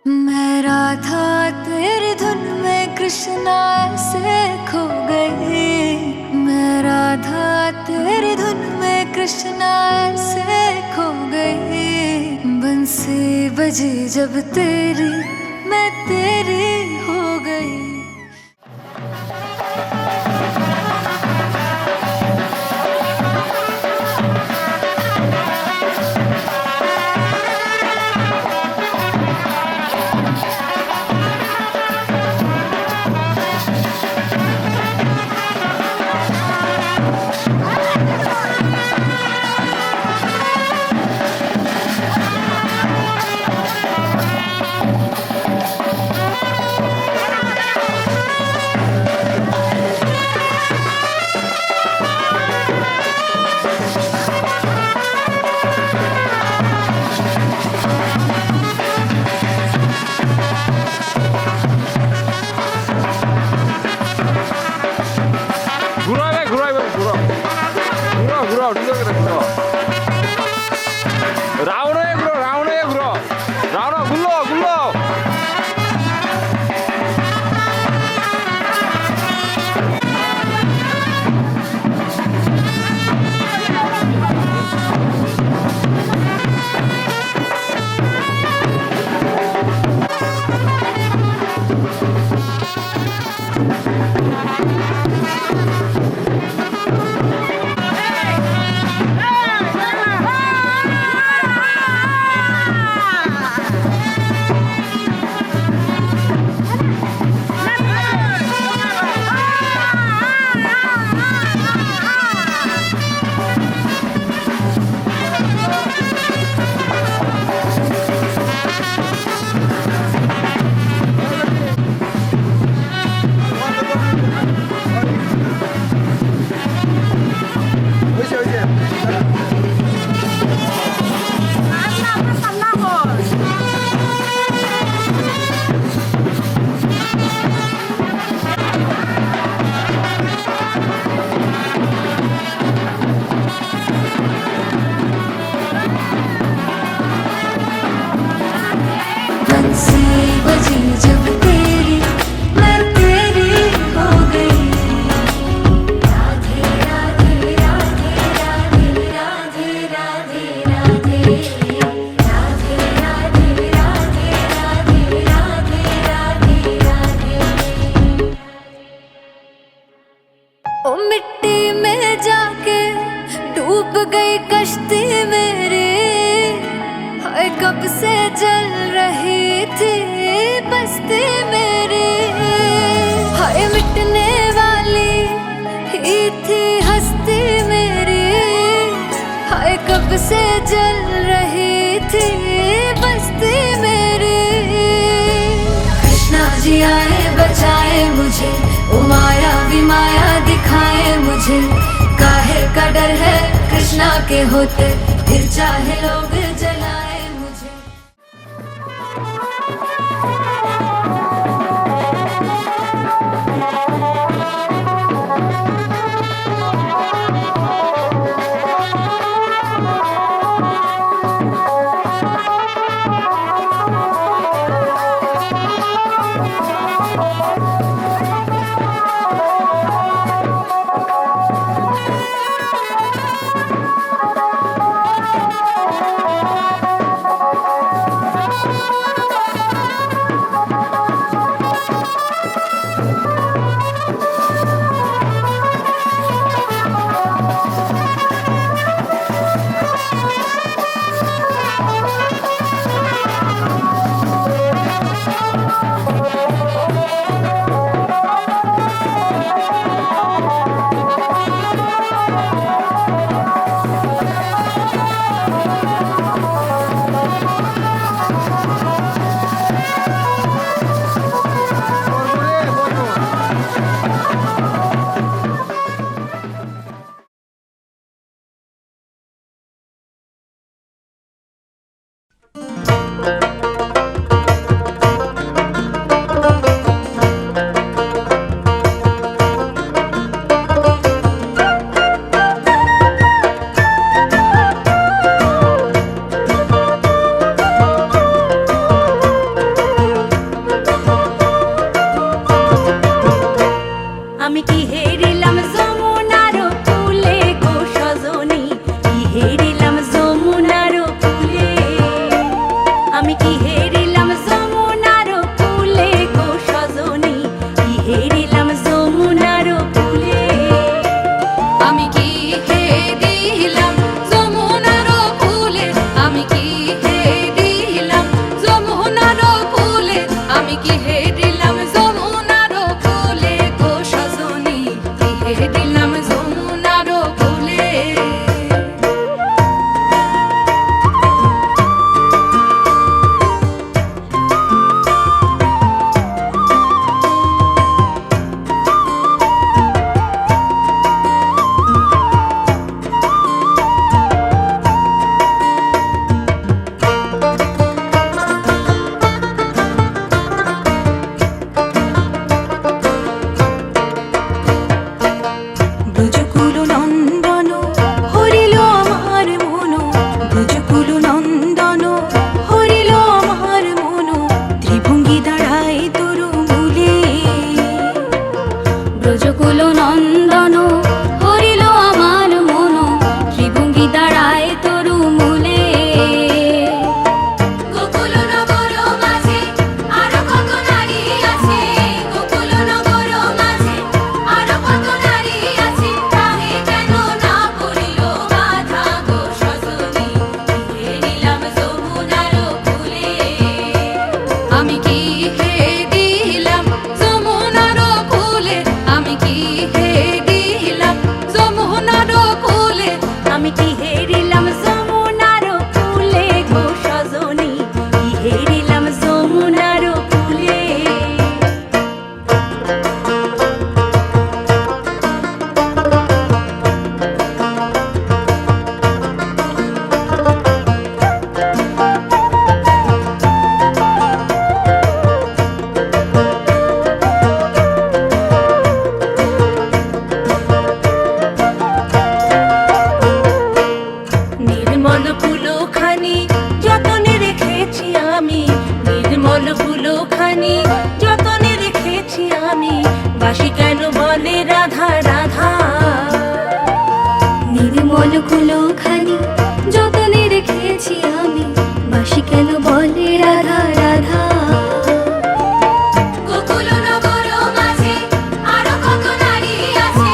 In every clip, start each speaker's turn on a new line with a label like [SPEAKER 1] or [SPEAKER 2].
[SPEAKER 1] मैं राधा तेरी धुन में कृष्णा ऐसे खो गई। मैं राधा तेरी धुन में कृष्णा ऐसे खो गई। बंसी बजी जब तेरी मैं तेरी हो गई।
[SPEAKER 2] 라운해 굴어 라운해 굴어 라운아 굴러 굴러
[SPEAKER 1] ओ मिट्टी में जाके डूब गई कश्ती मेरी। हाय कब से जल रही थी बस्ती मेरी। हाय मिटने वाली ही थी हस्ती मेरी। हाय कब से जल रही थी बस्ती मेरी। कृष्णा जी आए बचाए मुझे, ओ माया विमाया दिखाए मुझे। काहे का डर है कृष्णा के होते, फिर चाहे लोग जलाए मुझे।
[SPEAKER 3] আমি কি হেরিলাম যমুনার কূলে গো সজনী, কি হেরিলাম যমুনার কূলে। আমি কি হেরিলাম যমুনার কূলে গো সজনী, কি হেরিলাম যমুনার কূলে।
[SPEAKER 1] আমি কি হেরিলাম যমুনার কূলে, আমি কি হেরিলাম যমুনার কূলে, আমি কি হেরিলাম যমুনার কূলে গো সজনী, কি হেরিলাম যমুনার কূলে।
[SPEAKER 3] ব্রজকুল নন্দন হরিল আমার মন, ব্রজকুল নন্দন হরিল আমার মন, ত্রিভঙ্গি দাঁড়ায় তরু মূলে।
[SPEAKER 1] ব্রজকুল নন্দন হরিল আমার মন, ত্রিভঙ্গি দাঁড়ায় তরু মূলে। গোকুল নগর মাঝে আরো কত নারী আছে, গোকুল নগর মাঝে আরো কত নারী আছে, তাহে কেন না পড়িল বাধা গো সজনী, হেরিলাম যমুনার কূলে। আমি কি হেরিলাম যমুনার কূলে, আমি কি হেরিলাম যমুনার কূলে।
[SPEAKER 3] আমি কি হেরিলাম যমুনার কূলে গো সজনী, কি হেরিলাম যমুনার কূলে। নির্মল ফুলখানি যতনে রেখেছি আমি, নির্মল ফুলখানি যতনে রেখেছি আমি, বাসি কেন বলে রাধা রাধা।
[SPEAKER 1] নির্মল কুলোখানি যতনে রেখেছি আমি, বাসি কেন বলে রাধা রাধা। গোকুল নগর মাঝে আরো কত নারী আছে,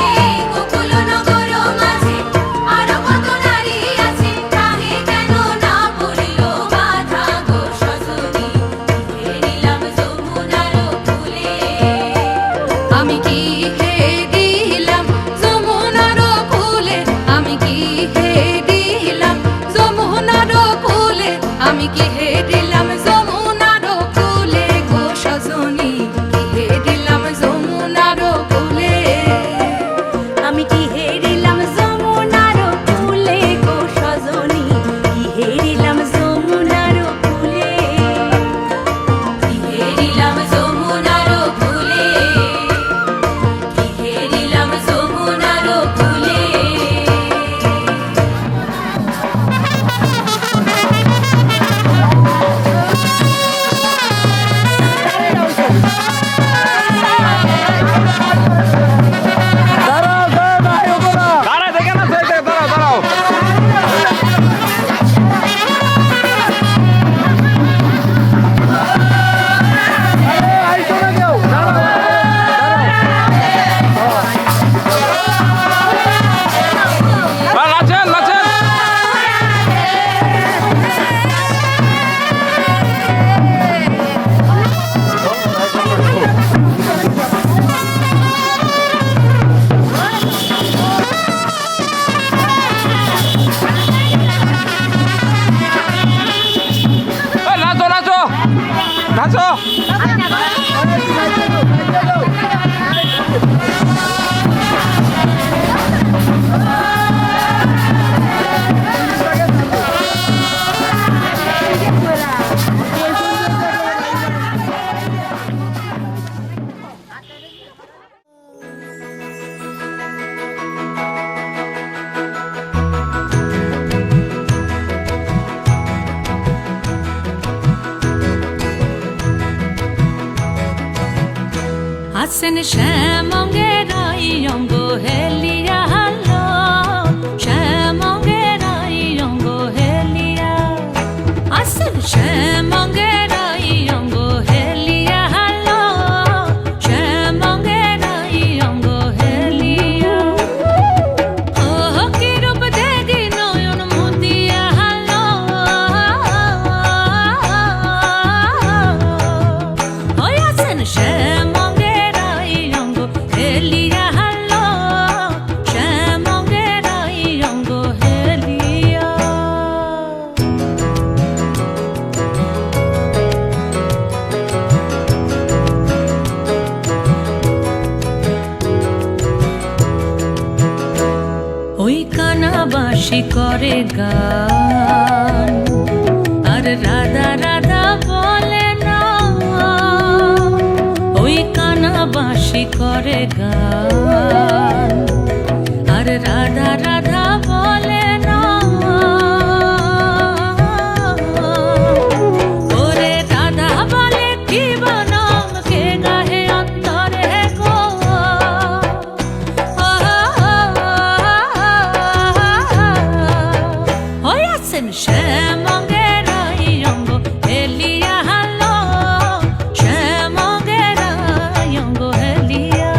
[SPEAKER 1] গোকুল নগর মাঝে আরো কত নারী আছে, তাহে কেন না পড়িল বাধা গো সজনী, হেরিলাম যমুনার কূলে। আমি কি হেরিলাম যমুনার কূলে, আমি কি হেরিলাম যমুনার কূলে, আমি কি হেরিলাম যমুনার কূলে গো সজনী, কি হেরিলাম যমুনার কূলে।
[SPEAKER 3] আমি কি হেরিলাম যমুনার কূলে গো সজনী, কি হেরিলাম যমুনার কূলে।
[SPEAKER 1] কি হেরিলাম যমুনার কূলে, কি হেরিলাম যমুনার কূলে।
[SPEAKER 3] আসেন শ্যামঙ্গের অঙ্গ হেলিয়া হালো শ্যামঙ্গের অঙ্গ হেলিয়া আসেন শ্যামঙ্গের অঙ্গ হেলিয়া হালো শ্যামঙ্গের অঙ্গ হেলিয়া ও কি রূপ দেখি নয়ন মুদিয়া হালো ওই আসেন শ্যামঙ্গের অঙ্গ হেলিয়া হালো শ্যামঙ্গের অঙ্গ হেলিয়া ওই কানাবাসী করে গান আর রাধা রাধা বলে না ওই কানাবাসী করে গান আর রাধা রাধা বলে না ওরে রাধা বলে কি বনম কে গাহে অন্তরে গো ওই আছেন শ্যামঙ্গের অঙ্গ হেলিয়া হালো শ্যামঙ্গের অঙ্গ হেলিয়া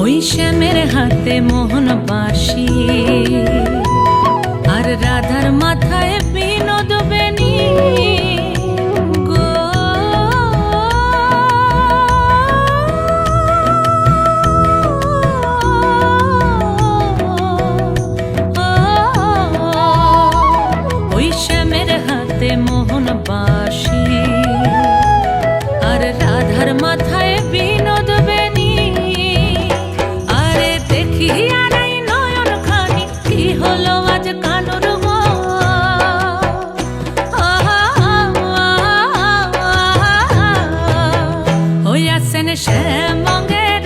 [SPEAKER 3] ওই শ্যামের হাতে মোহন বাঁশি আর রাধার মাথায় বিনোদ বেনি গো ওই শ্যামের হাতে মোহন বাঁশি আর রাধার মাথায় বিনোদ বেনি আরে দেখি আর এই নয়ন খানি কি হলো আজ কানুর গো ওই আসেন শ্যামঙ্গের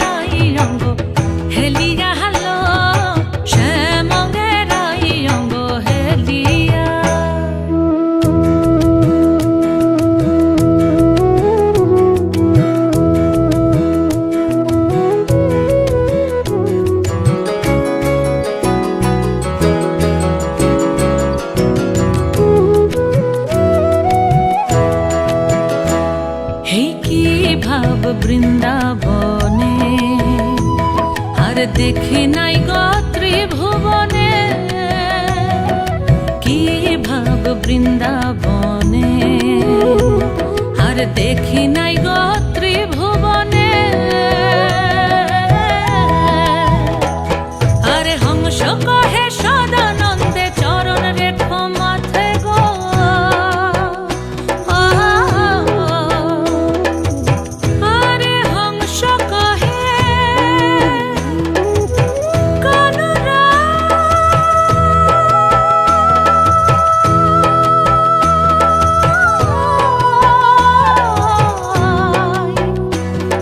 [SPEAKER 3] অঙ্গ হেলিয়া হালো শ্যামঙ্গের অঙ্গ হেলিয়া হে কি ভাব বৃন্দাবনে আর দেখি নাই গো ত্রিভুবনে কি ভাব বৃন্দাবনে আর দেখি নাই গো ত্রিভুবনে আরে হংস কহে সদানন্দে চরণ রেখো মাথে গো আরে হংস কহে কানুরা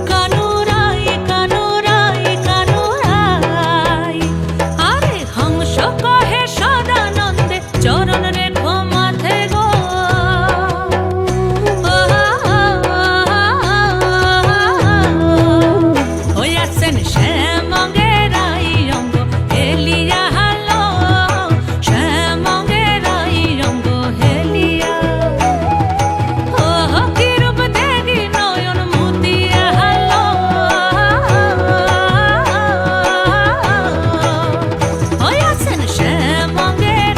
[SPEAKER 3] কানুরাই কানুরাই কানুরাই আরে হংস কহে সদানন্দে চরণ রেখো মাথে গো ওই আসেন শ্যামঙ্গের অঙ্গ হেলিয়া হালো শ্যামঙ্গের অঙ্গ হেলিয়া ও কি রূপ দেখি নয়ন মুদিয়া হালো ওই আসেন শ্যামঙ্গের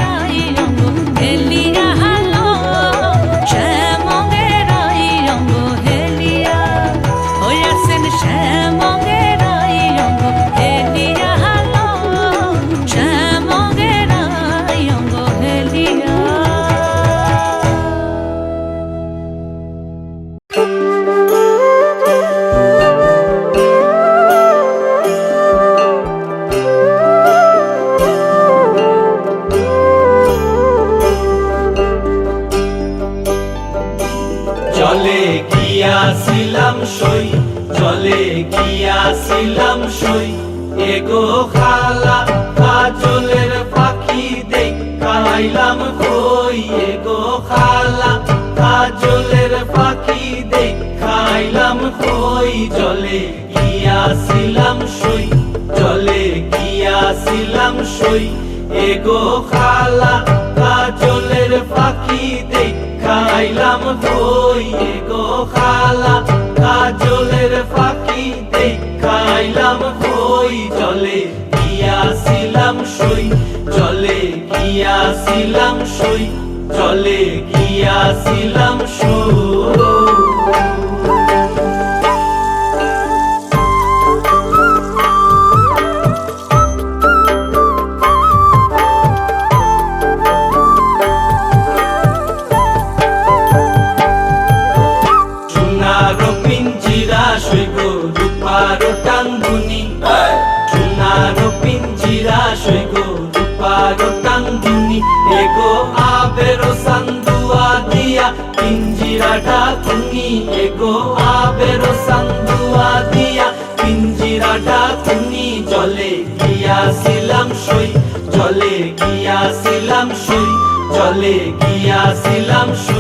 [SPEAKER 3] অঙ্গ হেলিয়া হালো শ্যামঙ্গের অঙ্গ হেলিয়া ওই আসেন শ্যামঙ্গের অঙ্গ হেলিয়া হালো শ্যামঙ্গের অঙ্গ হেলিয়া
[SPEAKER 4] গিয়াছিলাম সই, জলে গিয়াছিলাম সই। এগো খালা কাজলের পাখি দেখাইলাম কই, এগো খালা কাজলের পাখি দেখাইলাম কই। জলে গিয়াছিলাম সই, জলে গিয়াছিলাম সই। এগো খালা কাজলের পাখি দেখাইলাম কই, এগো খালা কাজলের পাখি দেখাইলাম কই। জলে গিয়াছিলাম সই, জলে গিয়াছিলাম সই, জলে গিয়াছিলাম সই। রূপারো টাঙ্গুনি, সোনারো পিঞ্জিরা সইগো রূপারো টাঙ্গুনি। এগো আবেরো সান্দুয়া দিয়া পিঞ্জিরাটা তুমি, এগো আবেরো সান্দুয়া দিয়া পিঞ্জিরাটা তুমি। জলে গিয়াছিলাম সই, জলে গিয়াছিলাম সই, জলে গিয়াছিলাম সই।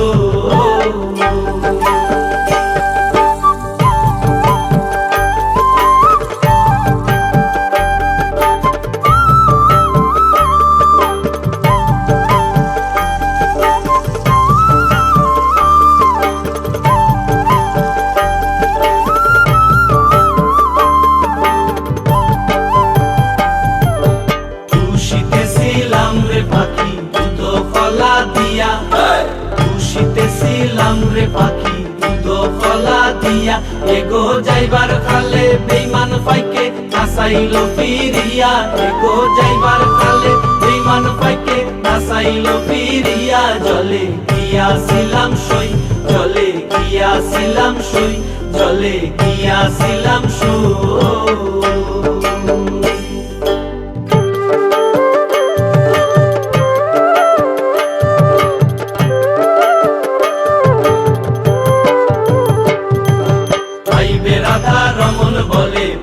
[SPEAKER 4] খুশিতেছিলাম রে পাখি দুধ কলা দিয়া, এগো যাইবার কালে বেইমান পাইকে নাসাইল ফিরিয়া, এগো যাইবার কালে বেইমান পাইকে নাসাইল ফিরিয়া। জলে গিয়াছিলাম সই, জলে গিয়াছিলাম সই, জলে গিয়াছিলাম সই।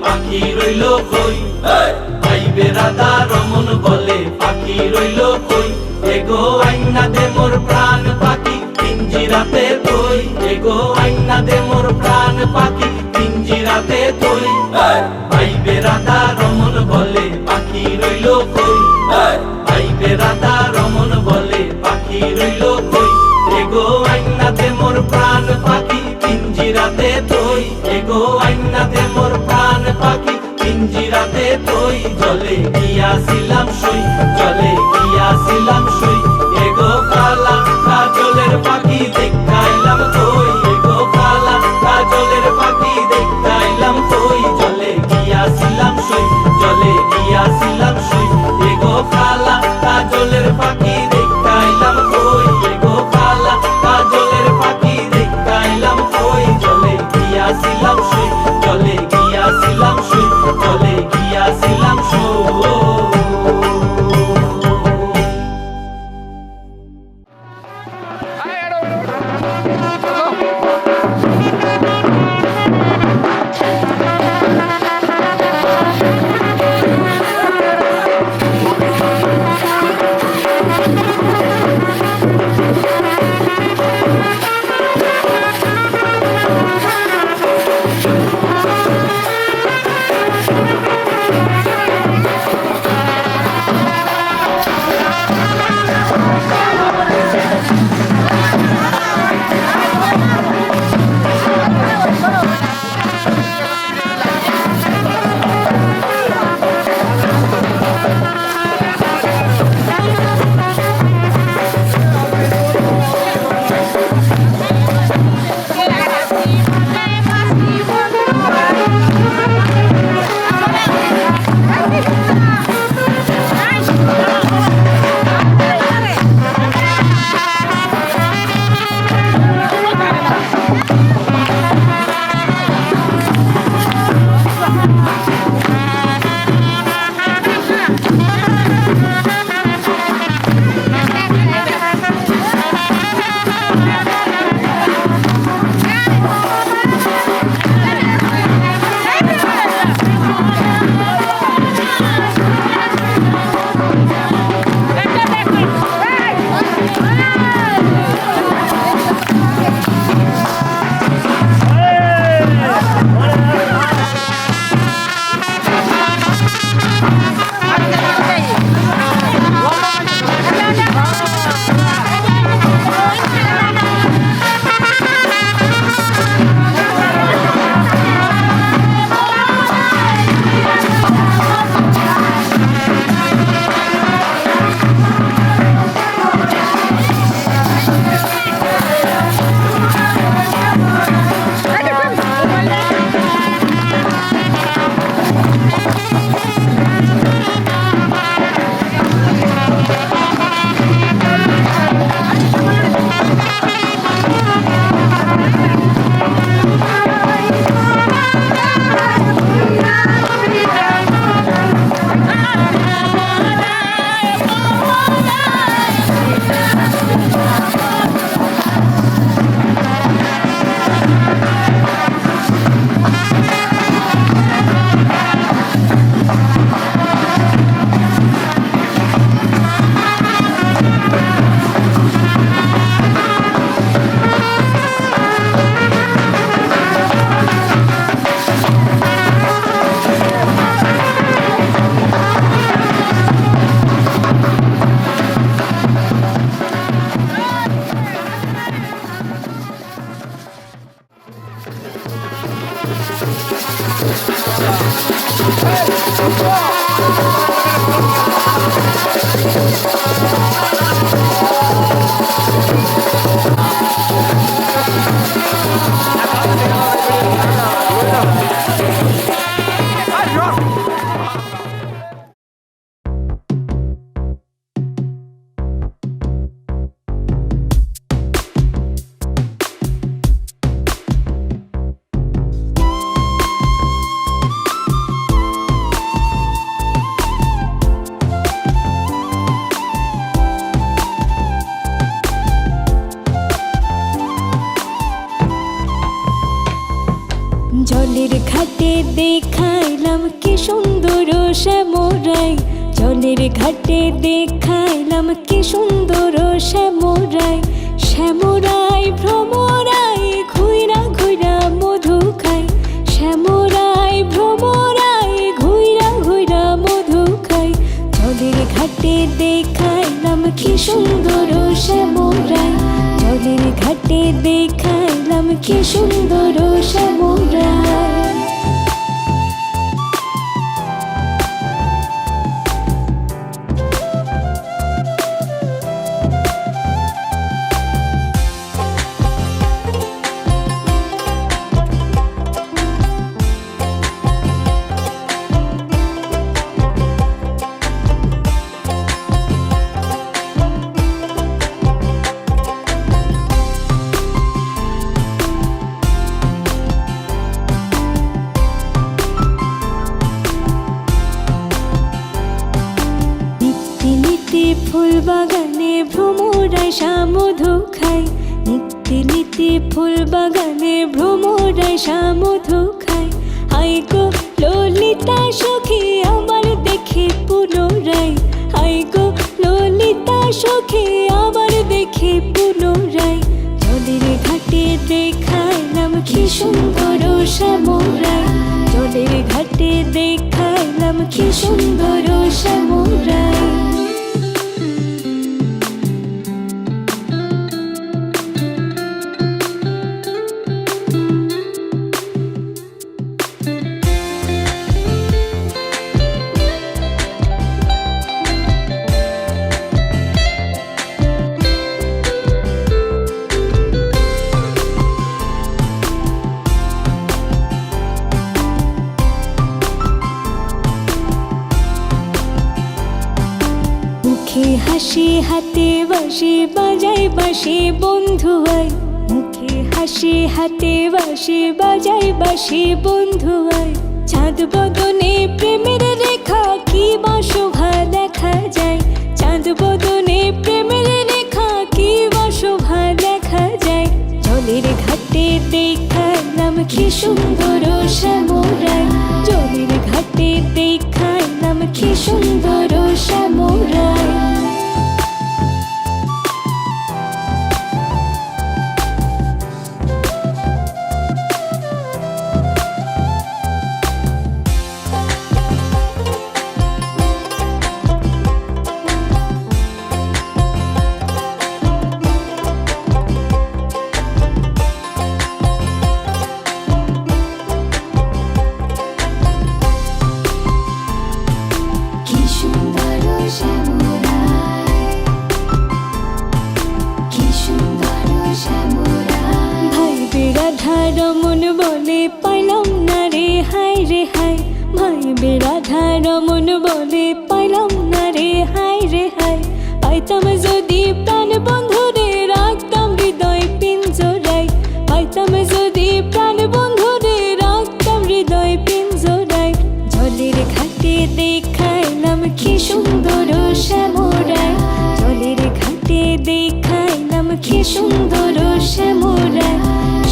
[SPEAKER 4] পাখি রইল কই, আইবে রাধা রমন বলে পাখি রইল কই। এগো আইনা দে মোর প্রাণ পাখি পিঞ্জিরাতে তুই, এগো আইনা দে মোর প্রাণ পাখি পিঞ্জিরাতে তুই। আইবে রাধা রমন বলে পাখি রইল কই, আইবে রাধা রমন বলে পাখি রইল কই। এগো আইনা দে মোর প্রাণ পাখি পিঞ্জিরাতে তুই, এগো আইনা দে মোর প্রাণ পাখি পিঞ্জিরাতে তুই। জলে গিয়াছিলাম সই, জলে গিয়াছিলাম সই। এগো খালা কাজলের পাখি দেখাইলাম কই, এগো খালা কাজলের পাখি দেখাইলাম কই। জলে গিয়াছিলাম সই, জলে গিয়াছিলাম সই। এগো খালা কাজলের পাখি দেখাইলাম কই, এগো খালা কাজলের পাখি দেখাইলাম কই। জলে গিয়াছিলাম সই, জলে গিয়াছিলাম সই, জলে গিয়াছিলাম সই।
[SPEAKER 2] আরে
[SPEAKER 5] জলের ঘাটে দেখাইলাম কি সুন্দর শ্যামরাই, জলের ঘাটে দেখাইলাম কি সুন্দর শ্যামরাই। শ্যামরাই ভ্রমরাই ঘুইরা ঘুইরা মধু খাই, শ্যামরাই ভ্রমরাই ঘুইরা ঘুইরা মধু খাই। জলের ঘাটে দেখাইলাম কি সুন্দর শ্যামরাই, জলের ঘাটে দেখাইলাম কি সুন্দর শ্যামরাই। ফুল বাগানে ভ্রমরাই মধু খাই, নিত্যি নিত্যি ফুল বাগানে ভ্রমরাই মধু খাই। হাই গো ললিতা সখী আমার দেখে পুনরাই, হাই গো ললিতা সখী আমার দেখে পুনরাই। জলের ঘাটে দেখাইলাম কি সুন্দর শ্যামরাই, জলের ঘাটে দেখাইলাম কি সুন্দর শ্যামরাই। হাসি হাতে বাঁশি বাজাই বাঁশি বন্ধু আই, মুখে হাসি হাতে বাঁশি বাজাই বাঁশি বন্ধু আই। চাঁদ বদনে প্রেমের রেখা কি বা শোভা দেখা যায়, চাঁদ বদনে প্রেমের রেখা কি বা শোভা দেখা যায়। জলের ঘাটে দেখাইলাম কি সুন্দর শ্যামরাই, জলের ঘাটে দেখাইলাম কি সুন্দর শ্যামরাই। রমন বলে পাইলাম না রে হাই রে হাই, ভাই বেড়াধা রমন বলে পাইলাম না রে হাই রে হাই। পাইতাম যদি প্রাণ বন্ধু রে রাখতাম হৃদয় পিঞ্জরাই, পাইতাম যদি প্রাণ বন্ধু রে রাখতাম হৃদয় পিঞ্জরাই। জলের ঘাটে দেখাইলাম কি সুন্দর শ্যামরাই, জলের ঘাটে দেখাইলাম কি সুন্দর শ্যামরাই।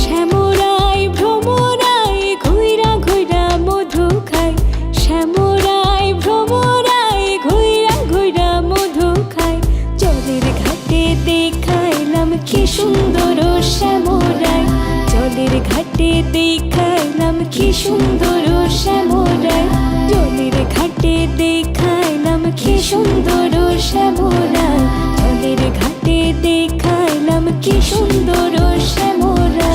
[SPEAKER 5] শ্যামরাই ভ্রমরাই ঘুইরা ঘুইরা মধু খাই, শ্যামরাই ভ্রমরাই ঘুইরা ঘুইরা মধু খাই। জলের ঘাটে দেখাইলাম কি সুন্দর শ্যামরাই, জলের ঘাটে দেখাইলাম কি সুন্দর শ্যামরাই, জলের ঘাটে দেখাইলাম কি সুন্দর শ্যামরাই, জলের ঘাটে দেখাইলাম কি সুন্দর শ্যামরাই।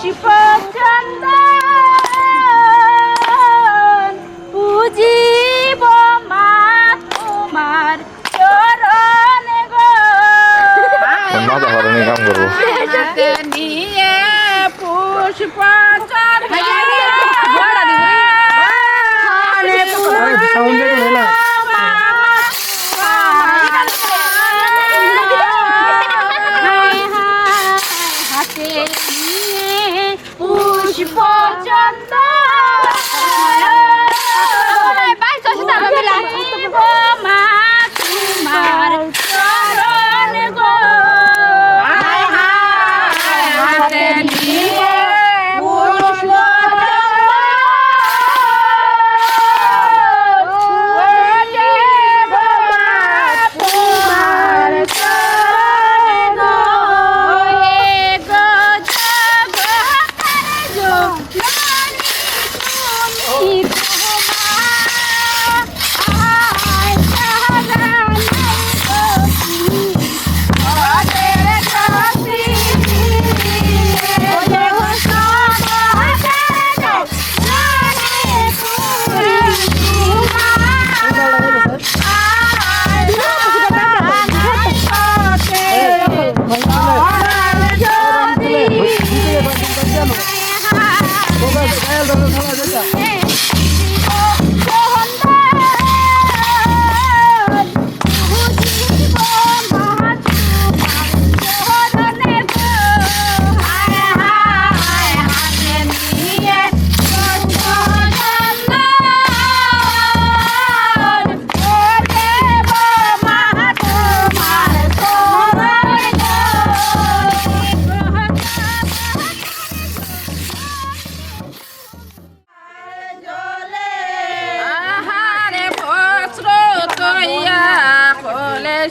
[SPEAKER 3] পুষ্প চন্দন পুজিব মা তোমার চরণ গো
[SPEAKER 2] মাথা হরণে কাম করবো
[SPEAKER 3] হাতে নিয়ে পুষ্প চন্দন হাতে নিয়ে পুষ্প মা তোমার চরণ গো হাতে নিয়ে পুষ্প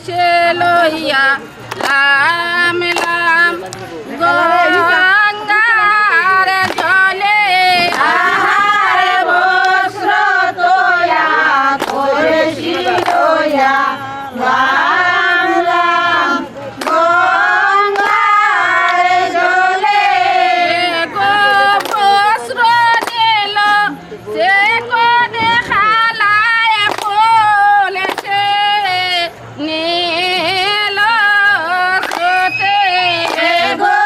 [SPEAKER 3] সে লইয়া লাম লাম গঙ্গার জলে আহারে বস্ত্র তোয়া কলসি লইয়া লাম লাম গঙ্গার জলে গো বস্ত্র দিল সে কোনে খালায় কলসে নীল স্রোতে গো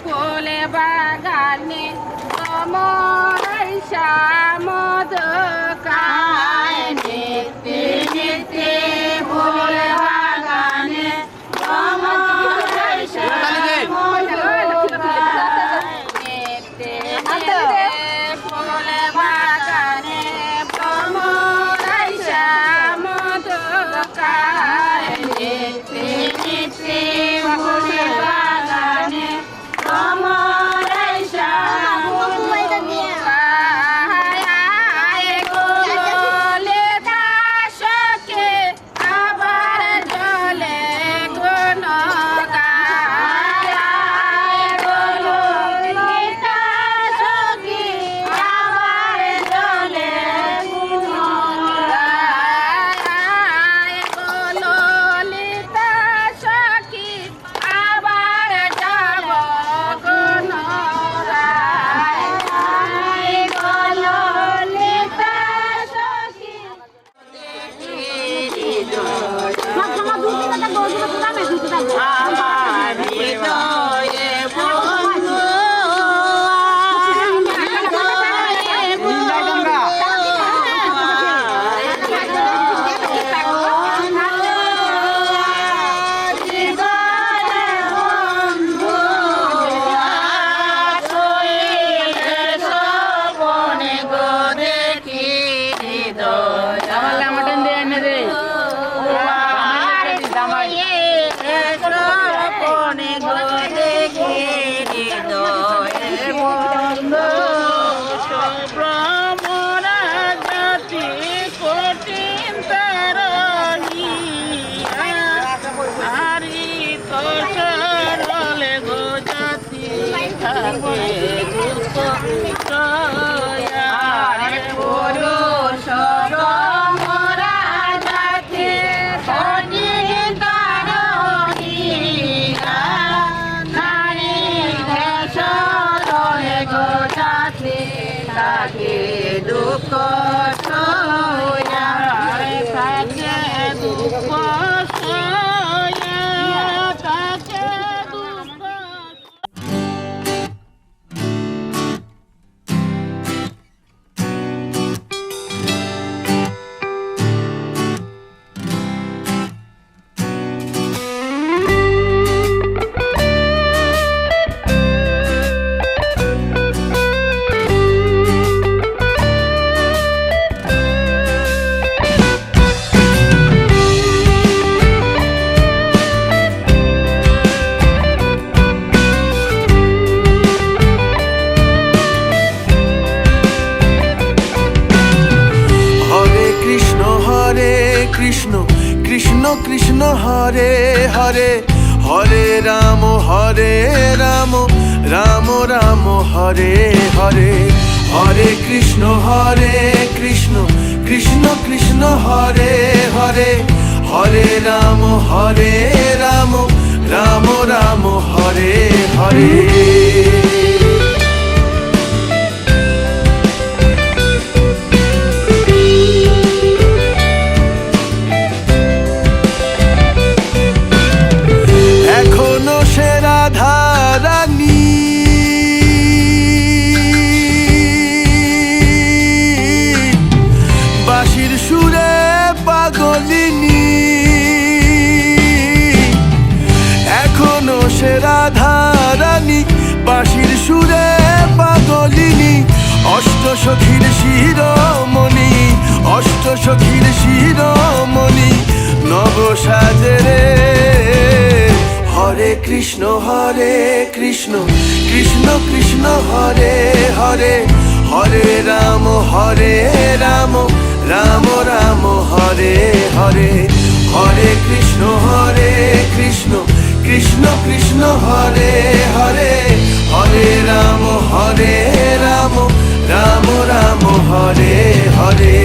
[SPEAKER 6] ফুলে বাগানে আমার শ্যামদ কায় নিতে নিতে ফুলে বাগানে আমার শ্যামদ নিতে নিতে ফুলে বাগানে আমার শ্যামদ কায় নিতে নিতে ফুলে বাগানে আমার শ্যামদ কায় গোলে দাসকে আবার জলে গুণ গায় গোলে দাসকে আবার জলে গুণ গায় গোলে দাসকে আবার যাব গুণ গায় গোলে দাসকে আমার হৃদয়ে বন্ধু দুঃখ
[SPEAKER 7] কৃষ্ণ কৃষ্ণ কৃষ্ণ হরে হরে হরে রাম রাম রাম হরে হরে হরে কৃষ্ণ কৃষ্ণ কৃষ্ণ হরে হরে হরে রাম রাম রাম হরে হরে রাধারানী বাঁশির সুরে পাগলিনী অষ্ট সখীর শিরোমণি অষ্ট সখীর শিরোমণি নব সাজরে হরে কৃষ্ণ কৃষ্ণ কৃষ্ণ হরে হরে হরে রাম রাম রাম হরে হরে হরে কৃষ্ণ কৃষ্ণ কৃষ্ণ কৃষ্ণ হরে হরে হরে রাম রাম রাম হরে হরে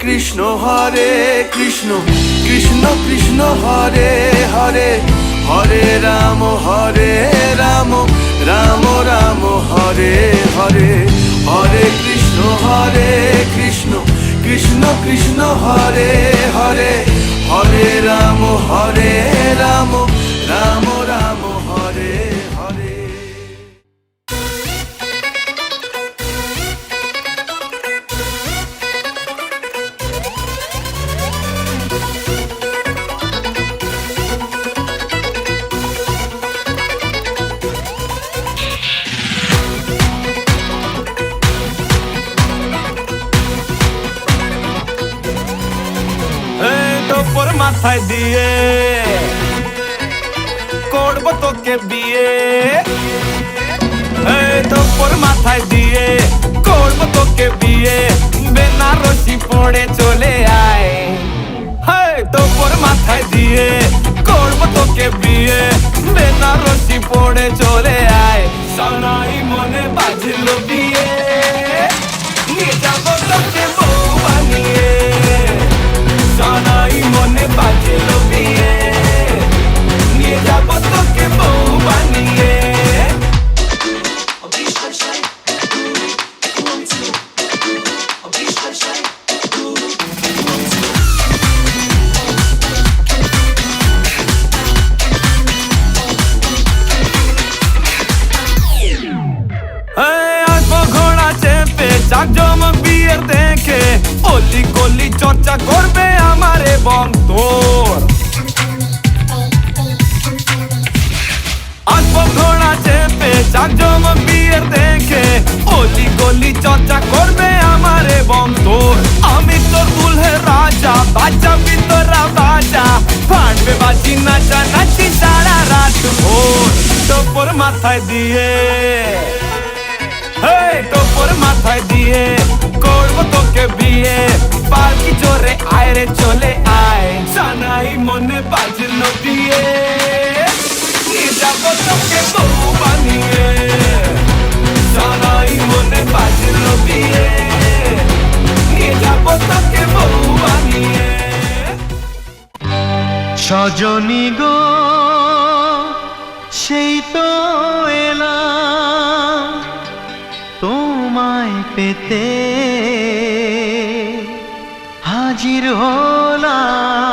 [SPEAKER 7] কৃষ্ণ হরে কৃষ্ণ কৃষ্ণ কৃষ্ণ হরে হরে হরে রাম রাম রাম হরে হরে হরে কৃষ্ণ কৃষ্ণ কৃষ্ণ হরে হরে হরে রাম রাম রাম হরে হরে।
[SPEAKER 4] তোর মাথায় দিয়ে করবো তোকে বিয়ে, তোর মাথায় দিয়ে করবো তোকে বিয়ে, বেনারসি পড়ে চলে আয়। তোর মাথায় দিয়ে করবো তোকে বিয়ে, বেনারসি পড়ে চলে আয়। সানাই মনে বাজলো বিয়ে, নিয়ে যাবো তোকে বউ বানিয়ে। সানাই মনে বাজলো বিয়ে, নিয়ে যাবো তোকে বউ বানিয়ে। জাকজমক বিয়ের দেখে অলি গলি চর্চা করবে আমার এবং তোর। আসবো ঘোড়া চেপে জাকজমক বিয়ের দেখে অলি গলি চর্চা করবে আমার এবং তোর। আমি তোর দুলহে রাজা, বাজাবি তোরা বাজা, ফাটবে বাজি নাচা নাচি সারা রাত ভোর। তোর মাথায় দিয়ে তোর মাথায় দিয়ে করবো তোকে বিয়ে, পালকি জোরে আয় রে চলে আয়। সানাই মনে বাজলো বিয়ে, নিয়ে যাবো তোকে বউ বানিয়ে। সানাই মনে বাজলো বিয়ে, নিয়ে যাবো তোকে বউ বানিয়ে।
[SPEAKER 8] সজনী গো সেই তো এলাম তোমায় পেতে, হাজির হলাম।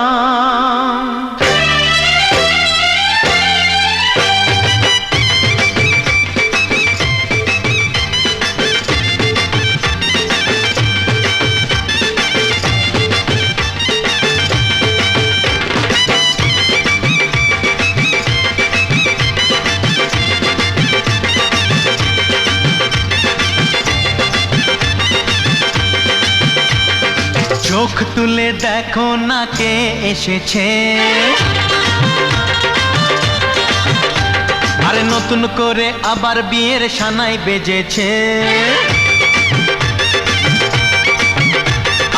[SPEAKER 8] চোখ তুলে দেখো না কে এসেছে, আরে নতুন করে আবার বিয়ের সানাই বেজেছে।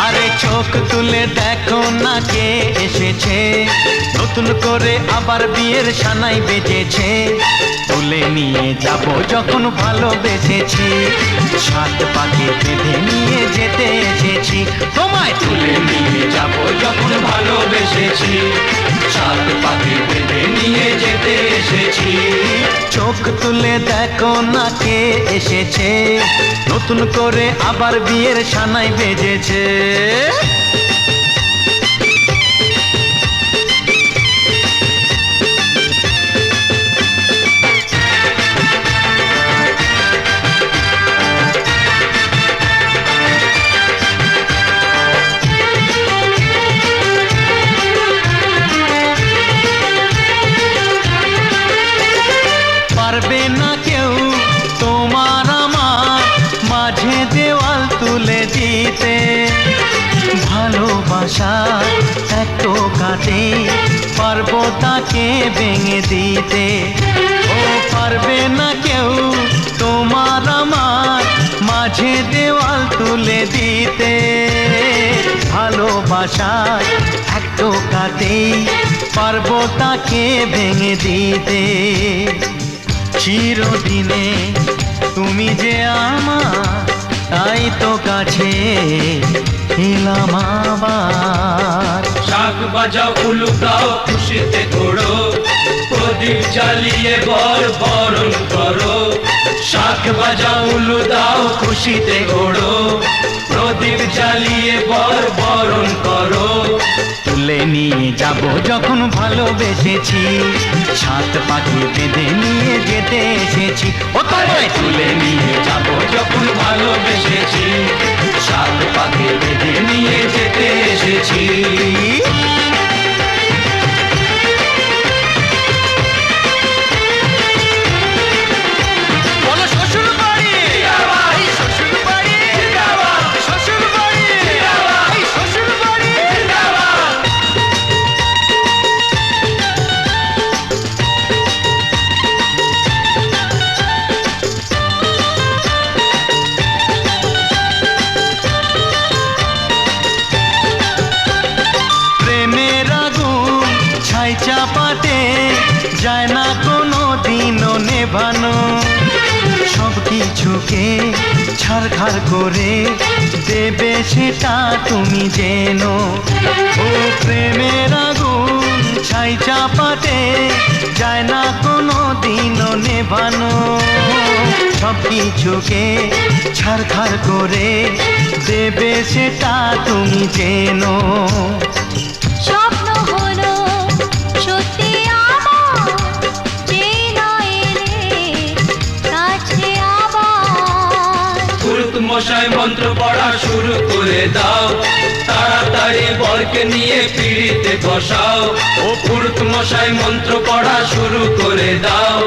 [SPEAKER 8] আরে চোখ তুলে দেখো না কে এসেছে, নতুন করে আবার বিয়ের সানাই বেজেছে। তুলে নিয়ে যাব যখন ভালোবেসেছি, সাত পাকে বেঁধে নিয়ে যেতে এসেছি। তোমায় তুলে নিয়ে যাব যখন ভালোবেসেছি, সাত পাকে বেঁধে নিয়ে যেতে এসেছি। চোখ তুলে দেখো না কে এসেছে, নতুন করে আবার বিয়ের সানাই বেজেছে। পারবে না কেউ তোমার আমার মাঝে দেওয়াল তুলে দিতে, ভালোবাসা এত কাটে পারবো তাকে ভেঙে দিতে। ও পারবে না কেউ তোমার আমার মাঝে দেওয়াল তুলে দিতে, ভালোবাসা এত কাটে পারবো তাকে ভেঙে দিতে। চিরদিনে তুমি যে আমার তাই তো কাছে এলাম আবার।
[SPEAKER 4] শাক বাজাও উলু দাও খুশিতে ঘোড়ো, প্রদীপ জ্বালিয়ে বরণ করো। শাক বাজাও উলু দাও খুশিতে ঘোড়ো, প্রদীপ জ্বালিয়ে বরণ করো।
[SPEAKER 8] তুলে নিয়ে যাব যখন ভালোবেসেছি, সাত পাখি বেঁধে নিয়ে যেতে এসেছি। ও তোমায়
[SPEAKER 4] তুলে নিয়ে যাব যখন ভালোবেসেছি, সাত পাখি বেঁধে নিয়ে যেতে এসেছি।
[SPEAKER 8] বলো শ্বশুর বাড়ি, এই শ্বশুর বাড়ি, শ্বশুর বাড়ি, এই শ্বশুর বাড়ি। প্রেমের আগুন ছাই চাপাতে যায় না কোনো দিনও নেভানো, সব কিছুকে ছাড়খাড় করে দেবে সেটা তুমি যেন। ও প্রেমের আগুন ছাই চাপাতে যায় না কোনো দিনও নেভানো, সব কিছুকে ছাড়খাড় করে দেবে সেটা তুমি যেন।
[SPEAKER 5] স্বপ্ন হলো সত্যি আমার, যে নয় রে কাছে আবার।
[SPEAKER 4] পুরুত মশাই মন্ত্র পড়া শুরু করে দাও, তাড়াতাড়ি বরকে নিয়ে পিড়িতে বসাও। ও পুরুত মশাই মন্ত্র পড়া শুরু করে দাও,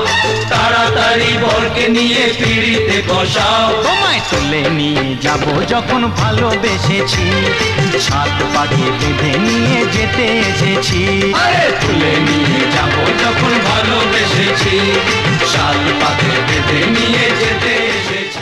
[SPEAKER 4] তাড়াতাড়ি বরকে নিয়ে পিড়িতে বসাও।
[SPEAKER 8] তোমায় তুলে নিয়ে যাব যখন ভালোবেসেছি, সাত পাখি বেঁধে নিয়ে যেতে এসেছি।
[SPEAKER 4] আরে তুলে নিয়ে যাব যখন ভালোবেসেছি, সাত পাখি বেঁধে নিয়ে যেতে এসেছি।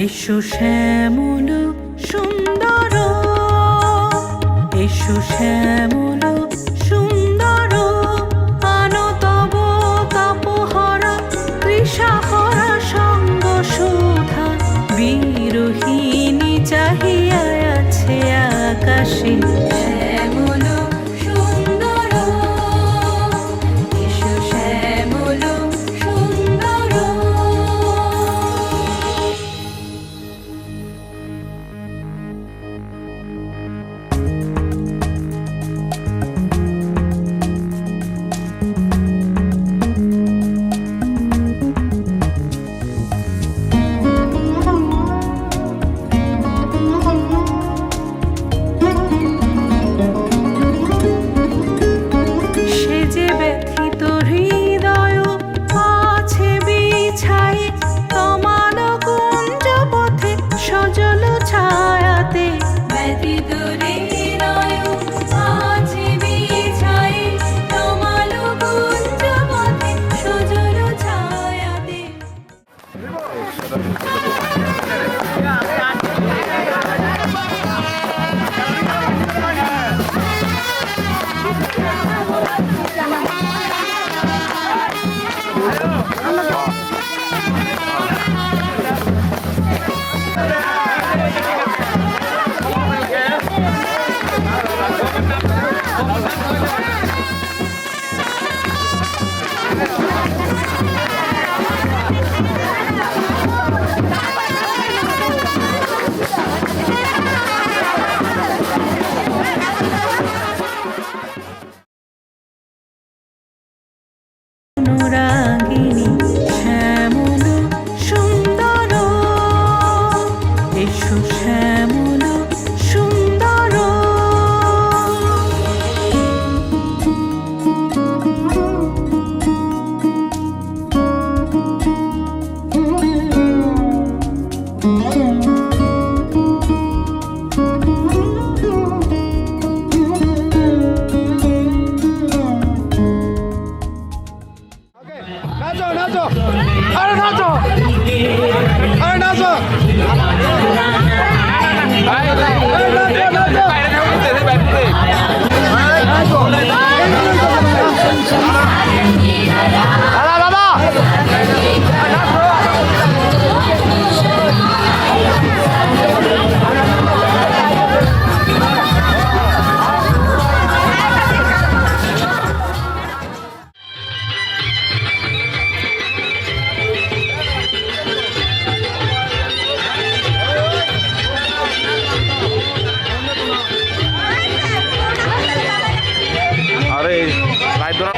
[SPEAKER 3] এসো শ্যামল সুন্দর, এসো শ্যামল সুন্দর, আনো তব তাপহরা তৃষাহরা সঙ্গ সুধা। বিরোহিণী চাহিয়া আছে আকাশে,
[SPEAKER 1] শ্যামল সুন্দর, এসো শ্যামল সুন্দর।
[SPEAKER 2] নাচো আরে নাচো আরে লাইট ধরা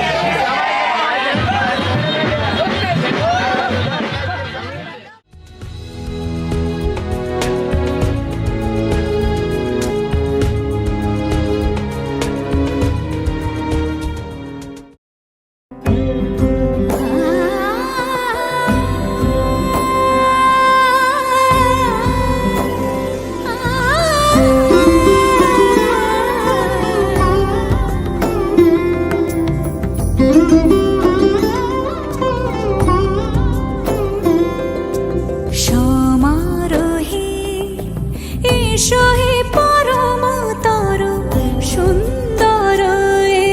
[SPEAKER 1] সমারোহে এসো হে পরমতর সুন্দর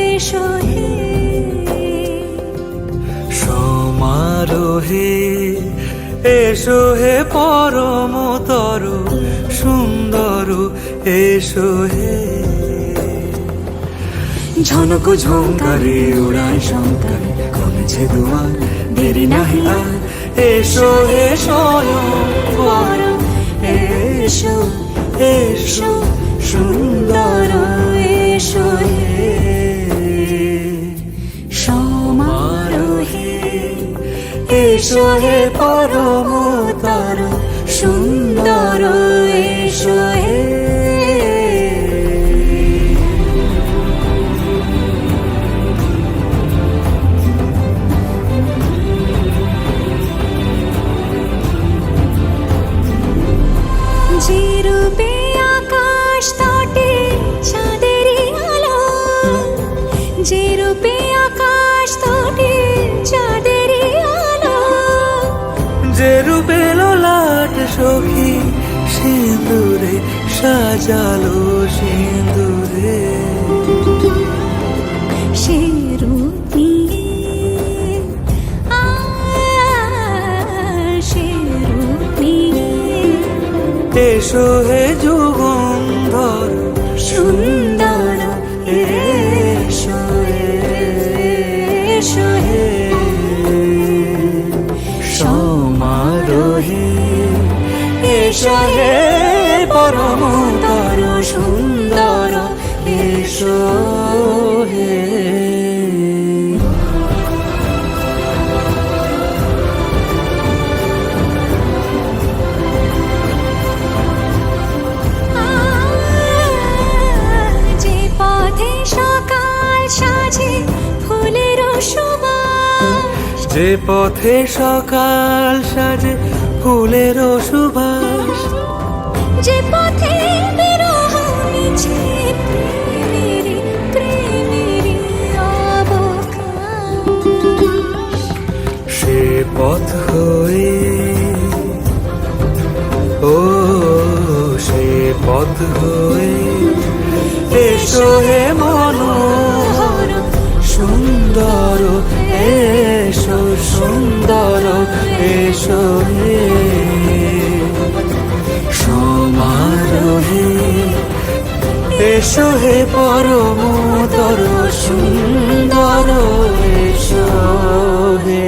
[SPEAKER 1] এসো হে
[SPEAKER 7] সমারোহে এসো হে পরমতর সুন্দর এসো হে ঝনক ঝঙ্কারে উড়ায় শঙ্কারে কমেছে দুয়ার দেরি নাহি আর এসো হে স্বয়ংবর এসো এসো সুন্দর এসো হে
[SPEAKER 1] সমারোহে
[SPEAKER 7] এসো হে পরমতর
[SPEAKER 1] সুন্দর এসো হে যে রূপে আকাশ তটে চাঁদেরই আলো যে রূপে আকাশ তটে চাঁদেরই আলো
[SPEAKER 7] যে রূপে লোলাট সখী সিঁদুরে সাজালো সিঁদুরে
[SPEAKER 1] সে রূপ নিয়ে সে রূপ নিয়ে
[SPEAKER 7] এসো হে যুগন্ধর
[SPEAKER 1] সুন্দর এসো এসো হে
[SPEAKER 7] সমারোহে এসো হে পরমতর সুন্দর এসো হে
[SPEAKER 1] যে পথে সকাল সাজে ফুলের সুবাস
[SPEAKER 7] যে পথে সকাল সাজে ফুলের সুবাস
[SPEAKER 1] যে পথে বিরহ মিছে প্রেমের প্রেমের অবকাশ
[SPEAKER 7] সে পথ হয়ে ও সে পথ হয়ে এসো হে মনোহর সুন্দর এসো সুন্দর এসো হে সমারোহে এসো হে পরমতর সুন্দর এসো হে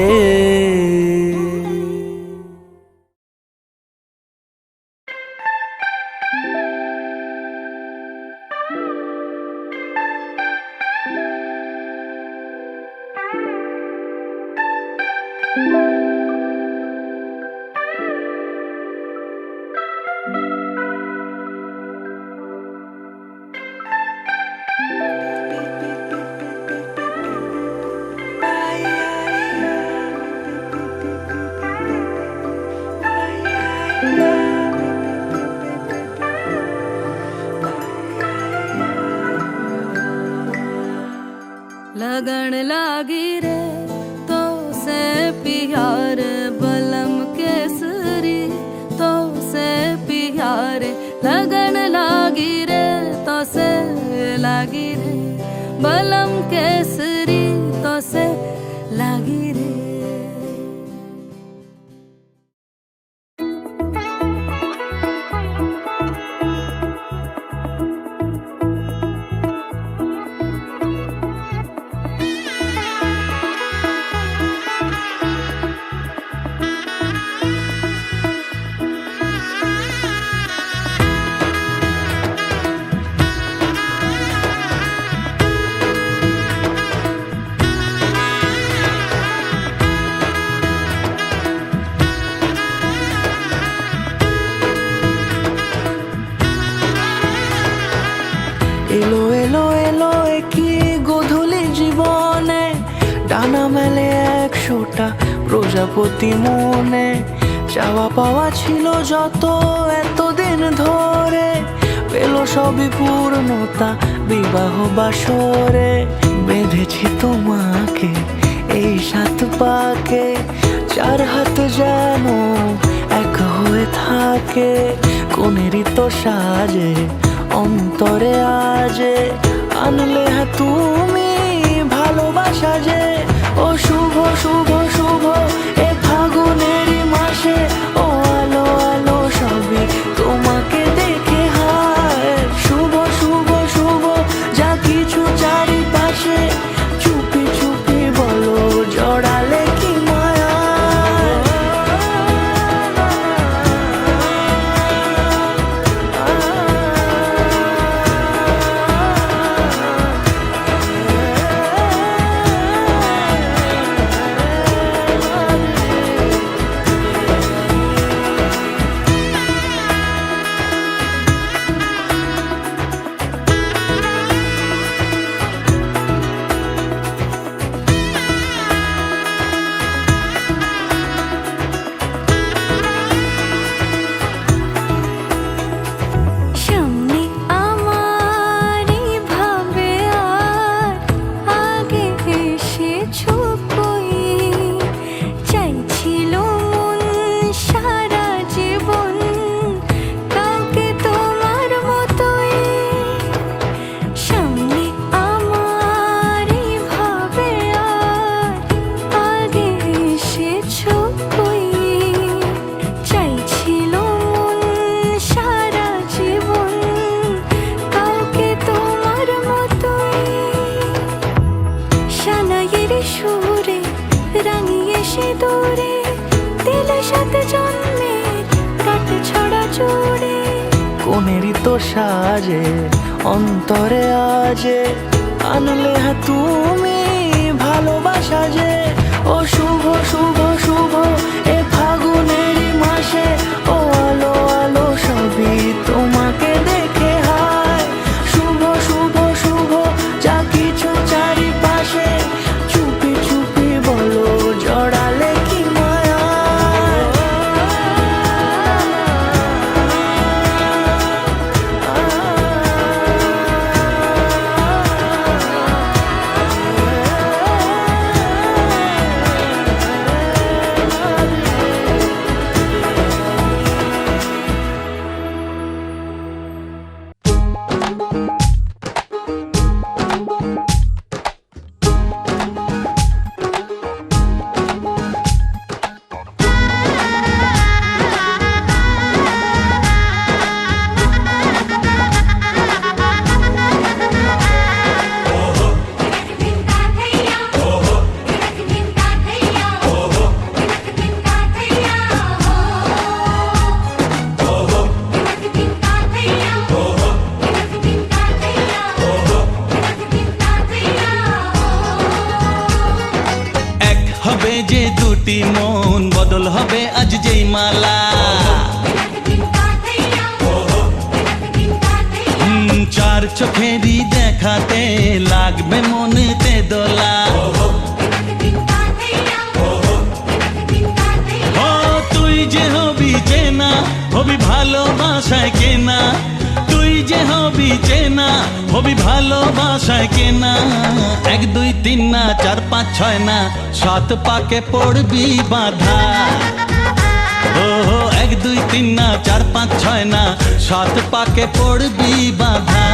[SPEAKER 7] প্রজাপতি মনে চাওয়া পাওয়া ছিল যত এতদিন ধরে, পেল সবই পূর্ণতা বিবাহ বাসরে। বেঁধেছি তোমাকে এই 7 পাকে, 4 হাত যেন এক হয়ে থাকে। কোনেরই তো সাজে অন্তরে আজে আনলে তুমি ভালোবাসা যে। ও শুভ শুভ শুভ এ ফাগুনেরই মাসে, ও আলো আলো সবই তোমাকে দেখে হায়। শুভ শুভ শুভ যা কিছু চারিপাশে, চুপি চুপি বলো জড়ালে কি মায়া।
[SPEAKER 5] সামনে আমারই ভাবে আর আগে এসেছো কই, চাইছিল মন সারা জীবন কাউকে তোমার মতোই। সামনে আমারই ভাবে আর আগে এসেছো কই, চাইছিল মন সারা জীবন কাউকে তোমার মতোই। সানাইয়ের সুরে রাঙিয়ে সে দূরে দিলে 7 জন্মের কাট ছড়া জোড়ে।
[SPEAKER 7] কোনেরই তো সাজে অন্তরে আজে আনলে তুমি ভালোবাসা যে। ও শুভ শুভ শুভ এ ফাগুনেরই মাসে, ও আলো আলো সবই তোমাকে দেখে হায়। শুভ শুভ শুভ যা কিছু চারিপাশে, চুপি চুপি বলো জড়ালে কি মায়া।
[SPEAKER 8] এক হবে যে দুটি মন, বদল হবে আজ যেই মালা। 4 চোখেরই দেখাতে লাগবে মনেতে দোলা। ও তুই যে হবি চেনা, হবি ভালোবাসায় কেনা। তুই যে হবি চেনা, হবি ভালোবাসায় কেনা। 1 2 3 না 4 5 6 না 7 পাকে পড়বি বাধা। ও 1 2 3 না 4 5 6 না 7 পাকে পড়বি বাধা।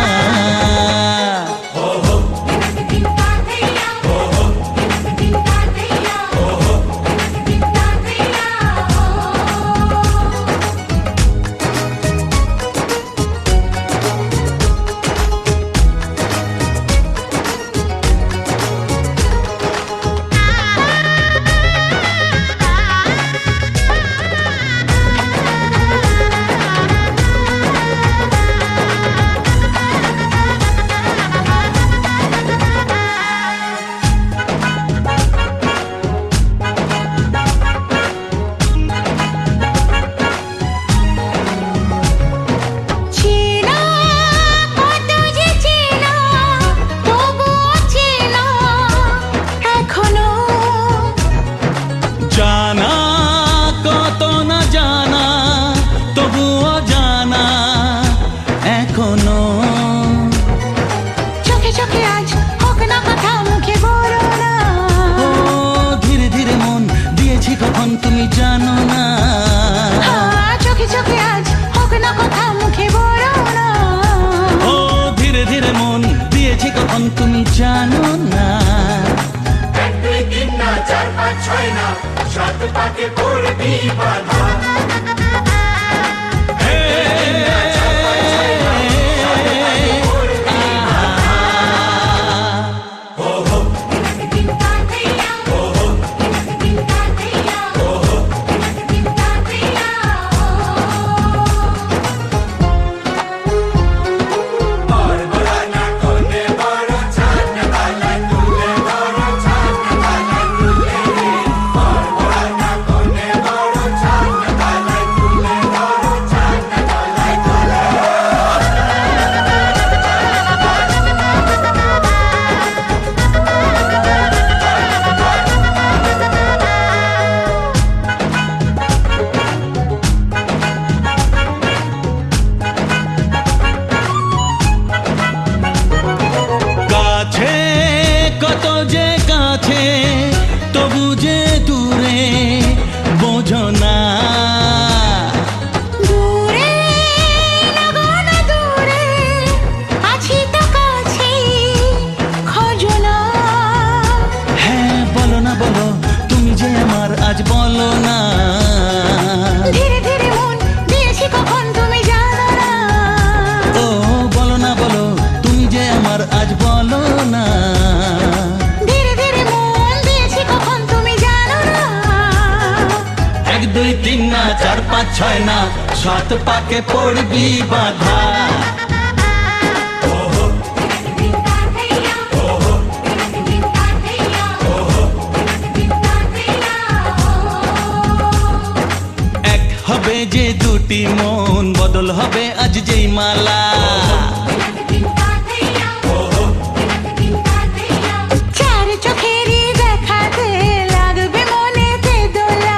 [SPEAKER 7] তুমি জানো না।
[SPEAKER 4] 1 2 3 না 4 5 6 না 7 পাকে পড়বি বাধা
[SPEAKER 7] কত যে কাছে তবু যে দূরে বোঝো না।
[SPEAKER 5] দূরে লাগো না দূরে আছি তো কাছে খোঁজো না।
[SPEAKER 7] হ্যাঁ বলো না বলো তুমি যে আমার আজ বলো না।
[SPEAKER 5] ধীরে ধীরে মন দিয়েছি কখন তুমি জানো না।
[SPEAKER 7] ও বলো না বলো তুমি যে আমার আজ বলো না।
[SPEAKER 5] ধীরে ধীরে মন দিয়েছি কখন তুমি জানো না।
[SPEAKER 7] 1 2 3 না 4 5 6 না 7 পাকে পড়বি বাধা। এক হবে যে দুটি মন বদল হবে আজ যেই মালা।
[SPEAKER 5] চার চোখেরই দেখাতে লাগবে মনেতে দোলা।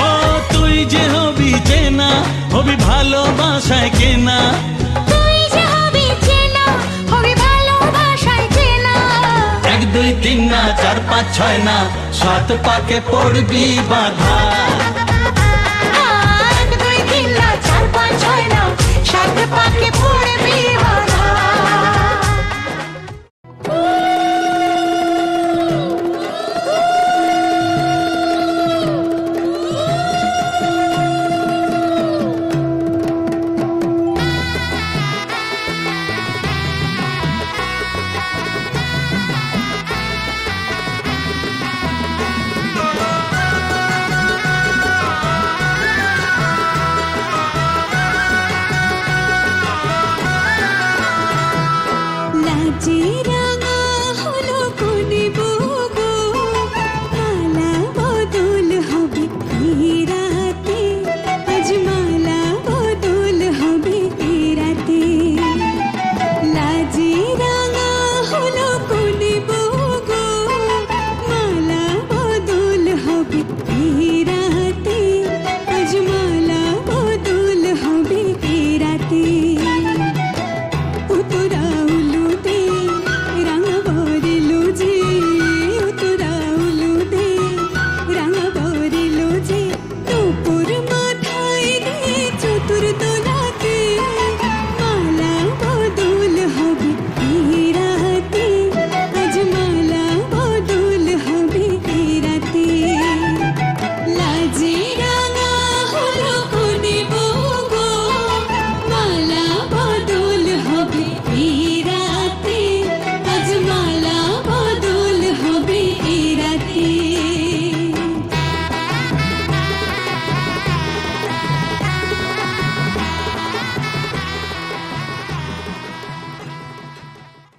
[SPEAKER 7] ও তুই যে হবি চেনা হবি ভালোবাসায় কেনা।
[SPEAKER 5] তুই যে হবি চেনা হবি ভালোবাসায় চেনা।
[SPEAKER 7] 1 2 3 না 4 5 6 না 7 পাকে পড়বি বাধা।
[SPEAKER 5] 1 2 3 না 4 5 6 না 7 পাকে